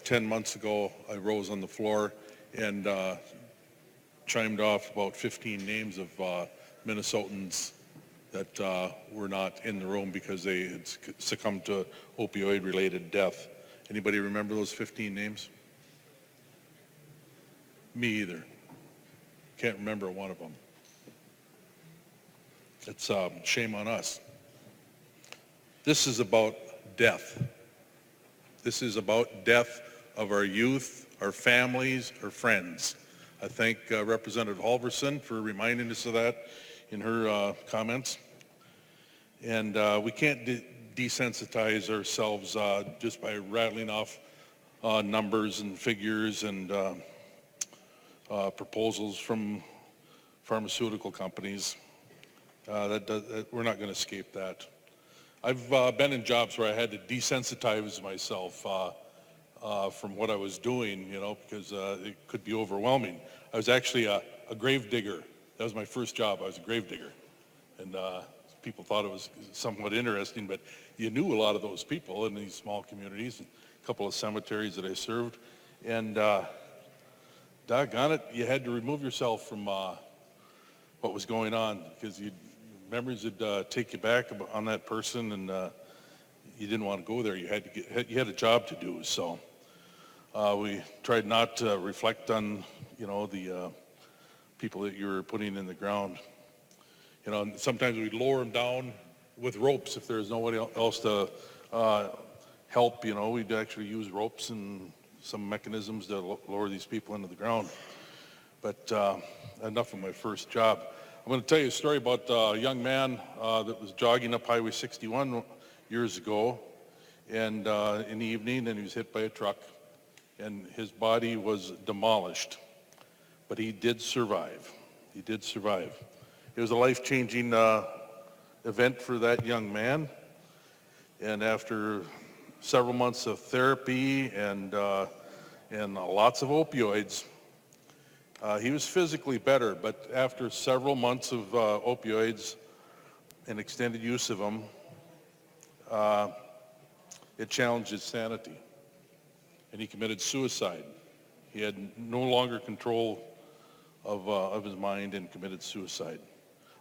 10 months ago, I rose on the floor and chimed off about 15 names of Minnesotans that were not in the room because they had succumbed to opioid-related death. Anybody remember those 15 names? Me either. Can't remember one of them. It's shame on us. This is about death. This is about death of our youth, our families, our friends. I thank Representative Halverson for reminding us of that in her comments. And we can't desensitize ourselves just by rattling off numbers and figures and proposals from pharmaceutical companies. We're not going to escape that. I've been in jobs where I had to desensitize myself from what I was doing, because it could be overwhelming. I was actually a grave digger. That was my first job. I was a grave digger. And people thought it was somewhat interesting, but you knew a lot of those people in these small communities, and a couple of cemeteries that I served. And doggone it, you had to remove yourself from what was going on, because memories would take you back on that person, and you didn't want to go there. You had a job to do. So we tried not to reflect on, the people that you were putting in the ground. And sometimes we'd lower them down with ropes if there was nobody else to help. We'd actually use ropes and some mechanisms to lower these people into the ground. But enough of my first job. I'm going to tell you a story about a young man that was jogging up Highway 61 years ago, and in the evening, and he was hit by a truck, and his body was demolished. But he did survive. He did survive. It was a life-changing event for that young man, and after several months of therapy and lots of opioids, he was physically better, but after several months of opioids and extended use of them, it challenged his sanity, and he committed suicide. He had no longer control of his mind and committed suicide.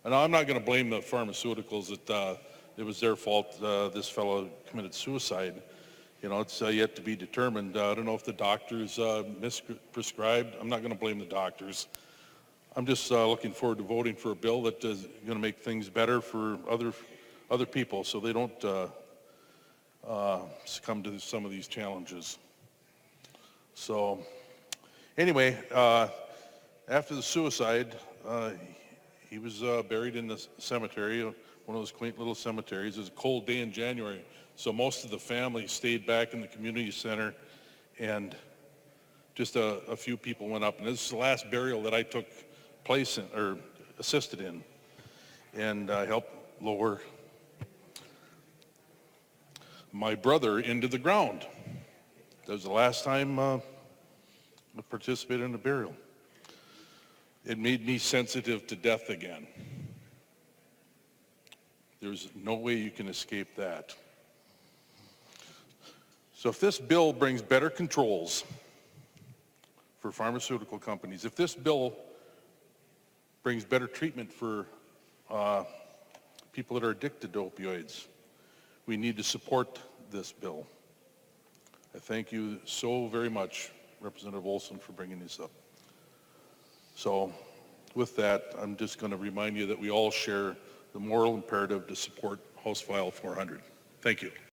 And I'm not going to blame the pharmaceuticals that it was their fault this fellow committed suicide. It's yet to be determined. I don't know if the doctors misprescribed. I'm not going to blame the doctors. I'm just looking forward to voting for a bill that is going to make things better for other people so they don't succumb to some of these challenges. So anyway, after the suicide, he was buried in the cemetery, one of those quaint little cemeteries. It was a cold day in January. So most of the family stayed back in the community center, and just a few people went up. And this is the last burial that I took place in, or assisted in, and I helped lower my brother into the ground. That was the last time I participated in a burial. It made me sensitive to death again. There's no way you can escape that. So if this bill brings better controls for pharmaceutical companies, if this bill brings better treatment for people that are addicted to opioids, we need to support this bill. I thank you so very much, Representative Olson, for bringing this up. So with that, I'm just going to remind you that we all share the moral imperative to support House File 400. Thank you.